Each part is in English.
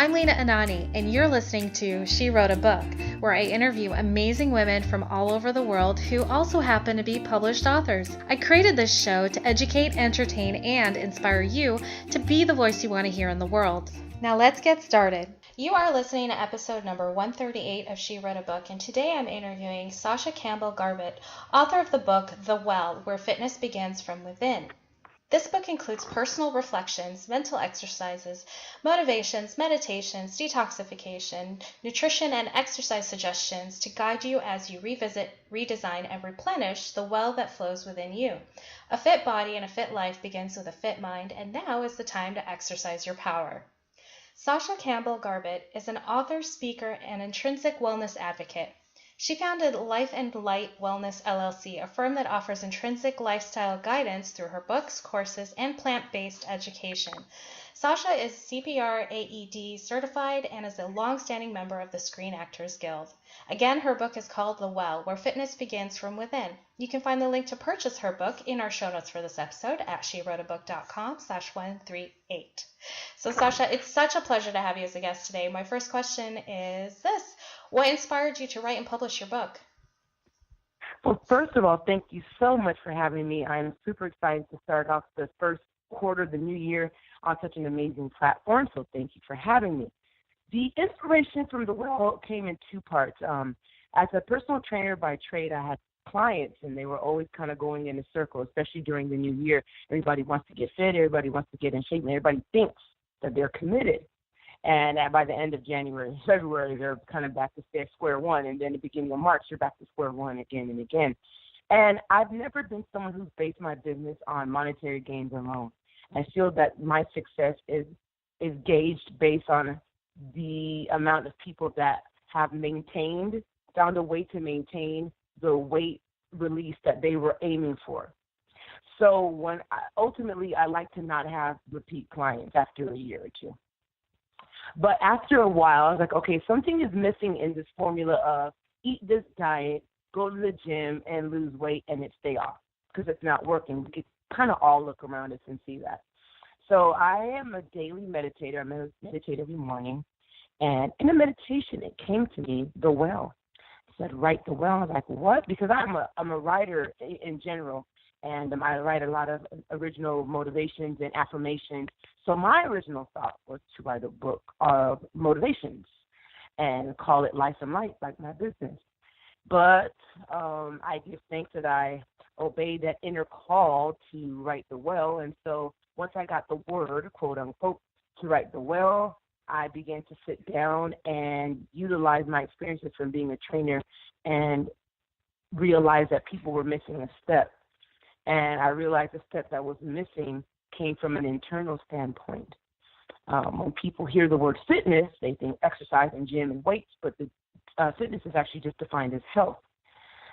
I'm Lena Anani, and you're listening to She Wrote a Book, where I interview amazing women from all over the world who also happen to be published authors. I created this show to educate, entertain, and inspire you to be the voice you want to hear in the world. Now let's get started. You are listening to episode number 138 of She Wrote a Book, and today I'm interviewing Sasha Campbell-Garbutt, author of the book The Well, Where Fitness Begins from Within. This book includes personal reflections, mental exercises, motivations, meditations, detoxification, nutrition, and exercise suggestions to guide you as you revisit, redesign, and replenish the well that flows within you. A fit body and a fit life begins with a fit mind, and now is the time to exercise your power. Sasha Campbell-Garbutt is an author, speaker, and intrinsic wellness advocate. She founded Life and Light Wellness LLC, a firm that offers intrinsic lifestyle guidance through her books, courses, and plant-based education. Sasha is CPR AED certified and is a long-standing member of the Screen Actors Guild. Again, her book is called The Well, Where Fitness Begins from Within. You can find the link to purchase her book in our show notes for this episode at shewroteabook.com/138. So Sasha, it's such a pleasure to have you as a guest today. My first question is this. What inspired you to write and publish your book? Well, first of all, thank you so much for having me. I'm super excited to start off the first quarter of the new year on such an amazing platform, so thank you for having me. The inspiration from The Well came in two parts. As a personal trainer by trade, I had clients, and they were always kind of going in a circle, especially during the new year. Everybody wants to get fit, everybody wants to get in shape, and everybody thinks that they're committed. And by the end of January, February, they're kind of back to square one. And then the beginning of March, they're back to square one again and again. And I've never been someone who's based my business on monetary gains alone. I feel that my success is gauged based on the amount of people that have found a way to maintain the weight release that they were aiming for. So ultimately, I like to not have repeat clients after a year or two. But after a while, I was like, okay, something is missing in this formula of eat this diet, go to the gym, and lose weight, and it stay off because it's not working. We could kind of all look around us and see that. So I am a daily meditator. I meditate every morning. And in the meditation, it came to me, The Well. It said, write the well. I was like, what? Because I'm a writer in general. And I write a lot of original motivations and affirmations. So my original thought was to write a book of motivations and call it Life and Light, like my business. But I give thanks that I obeyed that inner call to write The Well. And so once I got the word, quote unquote, to write The Well, I began to sit down and utilize my experiences from being a trainer and realize that people were missing a step. And I realized the step that was missing came from an internal standpoint. When people hear the word fitness, they think exercise and gym and weights, but the fitness is actually just defined as health.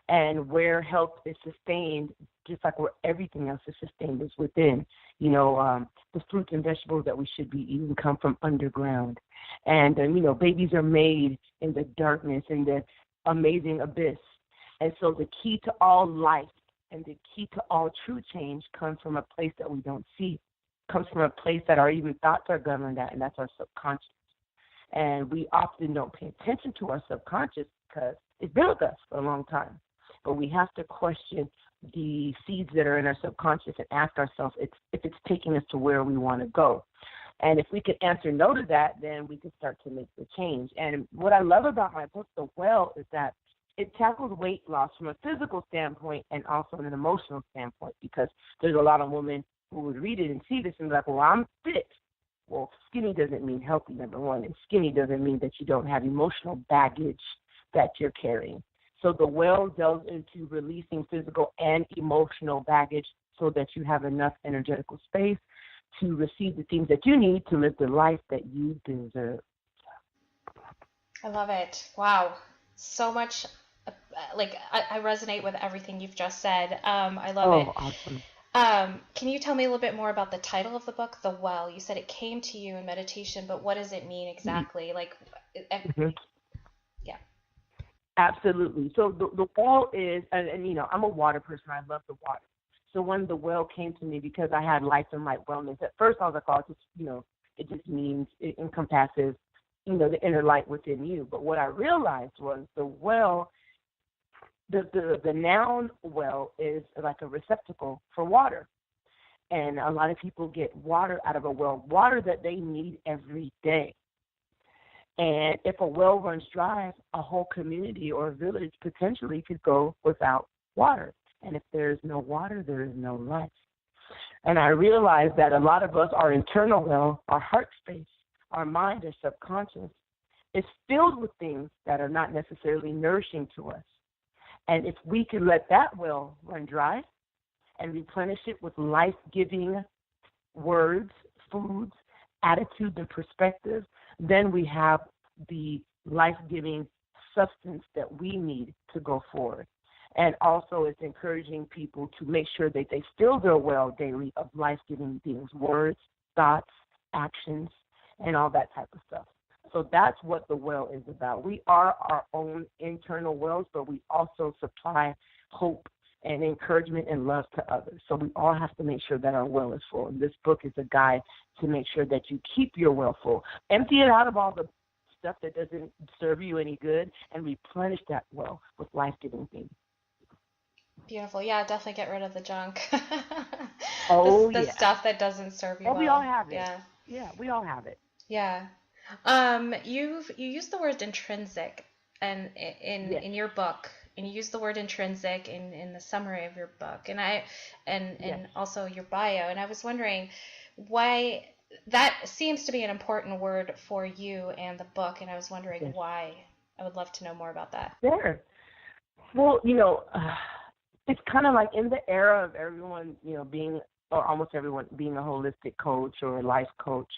And where health is sustained, just like where everything else is sustained, is within. The fruits and vegetables that we should be eating come from underground. And, babies are made in the darkness, in the amazing abyss. And so the key to all life and the key to all true change comes from a place that we don't see, comes from a place that our even thoughts are governed at, and that's our subconscious. And we often don't pay attention to our subconscious because it's been with us for a long time. But we have to question the seeds that are in our subconscious and ask ourselves if it's taking us to where we want to go. And if we could answer no to that, then we could start to make the change. And what I love about my book, The Well, is that it tackles weight loss from a physical standpoint and also an emotional standpoint, because there's a lot of women who would read it and see this and be like, well, I'm fit. Well, skinny doesn't mean healthy, number one, and skinny doesn't mean that you don't have emotional baggage that you're carrying. So The Well delves into releasing physical and emotional baggage so that you have enough energetical space to receive the things that you need to live the life that you deserve. I love it. Wow. So much. I resonate with everything you've just said. I love it. Awesome. Can you tell me a little bit more about the title of the book, The Well? You said it came to you in meditation, but what does it mean exactly? Yeah. Absolutely. So the well is, and I'm a water person. I love the water. So when The Well came to me, because I had Life and Light Wellness, at first I was like, it just means, it encompasses the inner light within you. But what I realized was the well, the noun well is like a receptacle for water. And a lot of people get water out of a well, water that they need every day. And if a well runs dry, a whole community or a village potentially could go without water. And if there is no water, there is no life. And I realized that a lot of us, our internal well, our heart space, our mind, our subconscious, is filled with things that are not necessarily nourishing to us. And if we could let that well run dry and replenish it with life-giving words, foods, attitudes, and perspectives, then we have the life-giving substance that we need to go forward. And also it's encouraging people to make sure that they fill their well daily of life-giving things, words, thoughts, actions, and all that type of stuff. So that's what the well is about. We are our own internal wells, but we also supply hope and encouragement and love to others. So we all have to make sure that our well is full. And this book is a guide to make sure that you keep your well full. Empty it out of all the stuff that doesn't serve you any good and replenish that well with life-giving things. Beautiful. Yeah, definitely get rid of the junk. Oh, The yeah. stuff that doesn't serve you Oh, well. we all have it. Yeah. Yeah, we all have it. Yeah. You use the word intrinsic and Yes. in your book, and you use the word intrinsic in the summary of your book, and Yes. also your bio, and I was wondering why that seems to be an important word for you and the book, and I was wondering Yes. why. I would love to know more about that. There. Well, it's kind of like in the era of everyone, being, or almost everyone being a holistic coach or a life coach.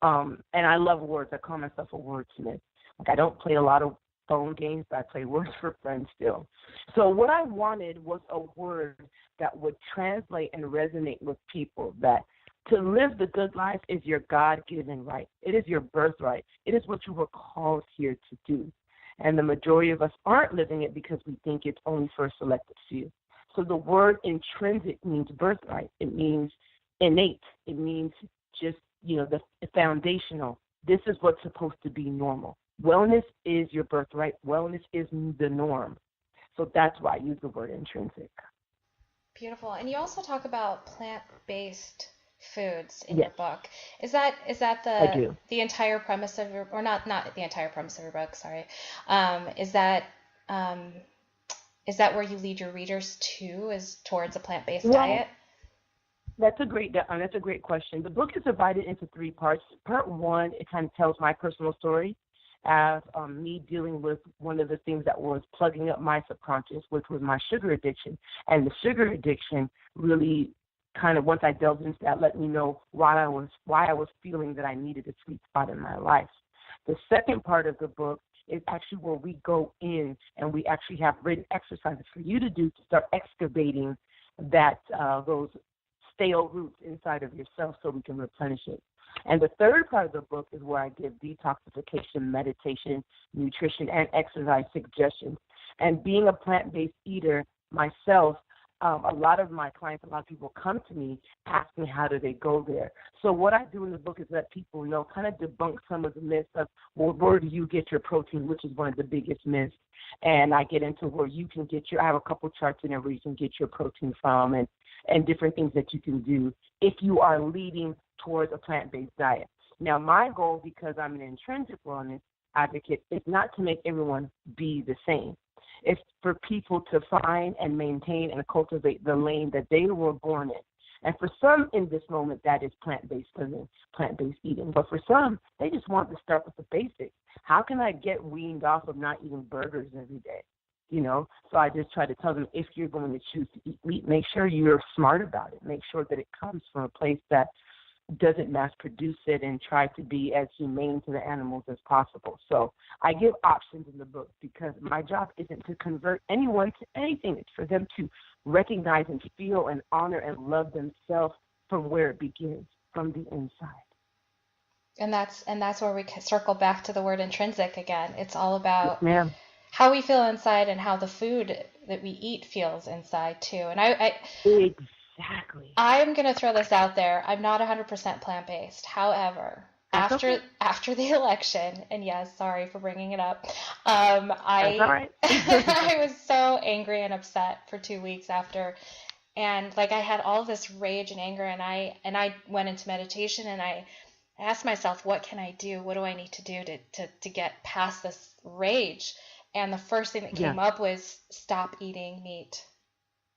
And I love words. I call myself a wordsmith. Like, I don't play a lot of phone games, but I play words for friends still. So what I wanted was a word that would translate and resonate with people, that to live the good life is your God-given right. It is your birthright. It is what you were called here to do. And the majority of us aren't living it because we think it's only for a selected few. So the word intrinsic means birthright. It means innate. It means just, the foundational. This is what's supposed to be normal. Wellness is your birthright. Wellness is the norm. So that's why I use the word intrinsic. Beautiful. And you also talk about plant-based foods in your Yes, book. Is that I do. the entire premise of your, or not the entire premise of your book, sorry. Is um that where you lead your readers to, is towards a plant-based Well, diet? that's a great question. The book is divided into three parts. Part one, it kind of tells my personal story as me dealing with one of the things that was plugging up my subconscious, which was my sugar addiction. And the sugar addiction really kind of, once I delved into that, let me know why I was feeling that I needed a sweet spot in my life. The second part of the book is actually where we go in and we actually have written exercises for you to do to start excavating those stale roots inside of yourself so we can replenish it. And the third part of the book is where I give detoxification, meditation, nutrition, and exercise suggestions. And being a plant-based eater myself, a lot of my clients, a lot of people come to me asking how do they go there. So what I do in the book is let people know, kind of debunk some of the myths of, well, where do you get your protein, which is one of the biggest myths. And I get into where you can get I have a couple charts in there where you can get your protein from, and different things that you can do if you are leading towards a plant-based diet. Now, my goal, because I'm an intrinsic wellness advocate, is not to make everyone be the same. It's for people to find and maintain and cultivate the lane that they were born in. And for some in this moment, that is plant-based living, plant-based eating. But for some, they just want to start with the basics. How can I get weaned off of not eating burgers every day? So I just try to tell them, if you're going to choose to eat meat, make sure you're smart about it. Make sure that it comes from a place that doesn't mass produce it and try to be as humane to the animals as possible. So I give options in the book because my job isn't to convert anyone to anything. It's for them to recognize and feel and honor and love themselves from where it begins, from the inside. And that's where we circle back to the word intrinsic again. It's all Yes, about ma'am. how we feel inside and how the food that we eat feels inside too. And Exactly. I'm going to throw this out there. I'm not 100% plant-based. However, That's okay. after the election, and yes, sorry for bringing it up. That's all I right. I was so angry and upset for 2 weeks after, and like I had all this rage and anger, and I went into meditation, and I asked myself, what can I do? What do I need to do to get past this rage? And the first thing that Yeah. came up was stop eating meat.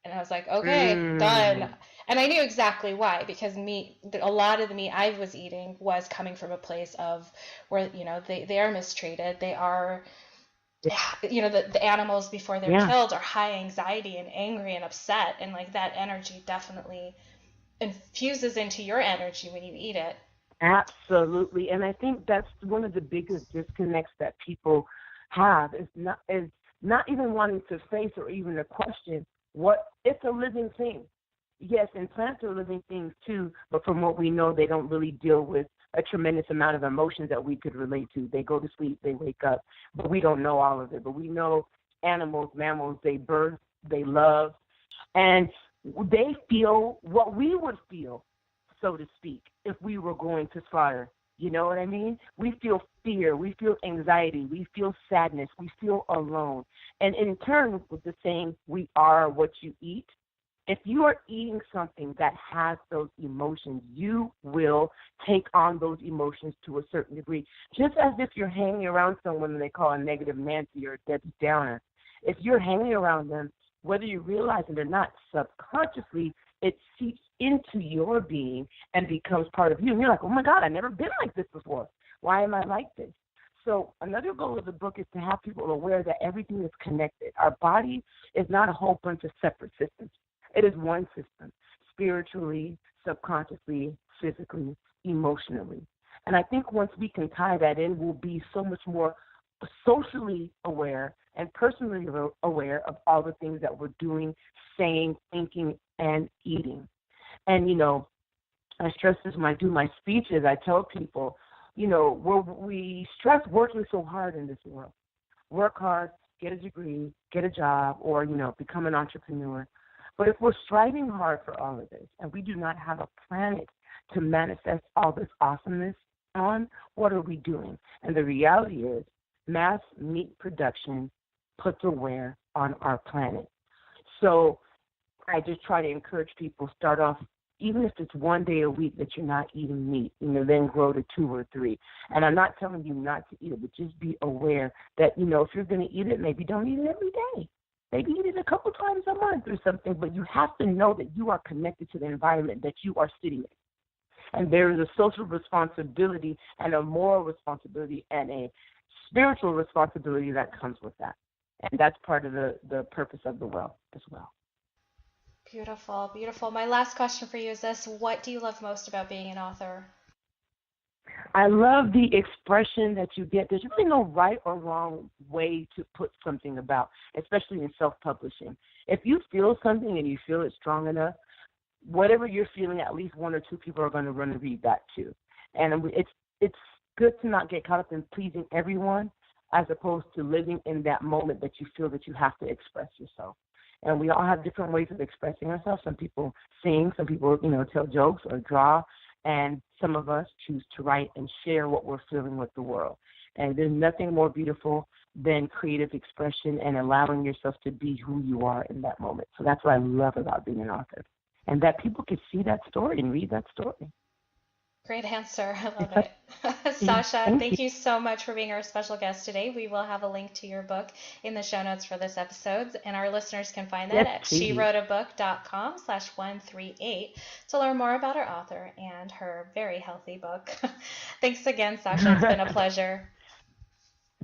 And I was like, okay, done. Mm. And I knew exactly why, because meat, a lot of the meat I was eating was coming from a place of where, they are mistreated. They are, the animals before they're Yeah. killed are high anxiety and angry and upset. And like that energy definitely infuses into your energy when you eat it. Absolutely. And I think that's one of the biggest disconnects that people have is not even wanting to face or even to question what it's a living thing. Yes, and plants are living things too, but from what we know, they don't really deal with a tremendous amount of emotions that we could relate to. They go to sleep, they wake up, but we don't know all of it. But we know animals, mammals, they birth, they love, and they feel what we would feel, so to speak, if we were going to slaughter. You know what I mean? We feel fear, we feel anxiety, we feel sadness, we feel alone. And in turn, with the saying, we are what you eat, if you are eating something that has those emotions, you will take on those emotions to a certain degree. Just as if you're hanging around someone they call a negative Nancy or a Debbie Downer. If you're hanging around them, whether you realize it or not, subconsciously, it seeps into your being and becomes part of you. And you're like, oh, my God, I've never been like this before. Why am I like this? So another goal of the book is to have people aware that everything is connected. Our body is not a whole bunch of separate systems. It is one system, spiritually, subconsciously, physically, emotionally. And I think once we can tie that in, we'll be so much more socially aware and personally aware of all the things that we're doing, saying, thinking, and eating. And, I stress this when I do my speeches. I tell people, we stress working so hard in this world. Work hard, get a degree, get a job, or, become an entrepreneur. But if we're striving hard for all of this and we do not have a planet to manifest all this awesomeness on, what are we doing? And the reality is mass meat production puts a wear on our planet. So I just try to encourage people, start off, even if it's one day a week that you're not eating meat, then grow to 2 or 3. And I'm not telling you not to eat it, but just be aware that, if you're going to eat it, maybe don't eat it every day. Maybe eat it a couple times a month or something, but you have to know that you are connected to the environment that you are sitting in. And there is a social responsibility and a moral responsibility and a spiritual responsibility that comes with that. And that's part of the purpose of the well as well. Beautiful, beautiful. My last question for you is this: what do you love most about being an author? I love the expression that you get. There's really no right or wrong way to put something about, especially in self-publishing. If you feel something and you feel it strong enough, whatever you're feeling, at least 1 or 2 people are going to run and read that too. And it's good to not get caught up in pleasing everyone as opposed to living in that moment that you feel that you have to express yourself. And we all have different ways of expressing ourselves. Some people sing, some people, tell jokes or draw, and some of us choose to write and share what we're feeling with the world. And there's nothing more beautiful than creative expression and allowing yourself to be who you are in that moment. So that's what I love about being an author, and that people can see that story and read that story. Great answer. I love it. Sasha, thank you so much for being our special guest today. We will have a link to your book in the show notes for this episode, and our listeners can find that at shewroteabook.com/138 to learn more about our author and her very healthy book. Thanks again, Sasha. It's been a pleasure.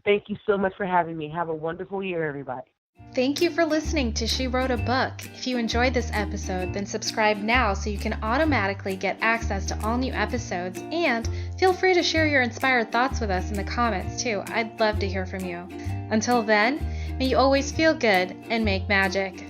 Thank you so much for having me. Have a wonderful year, everybody. Thank you for listening to She Wrote a Book. If you enjoyed this episode, then subscribe now so you can automatically get access to all new episodes, and feel free to share your inspired thoughts with us in the comments too. I'd love to hear from you. Until then, may you always feel good and make magic.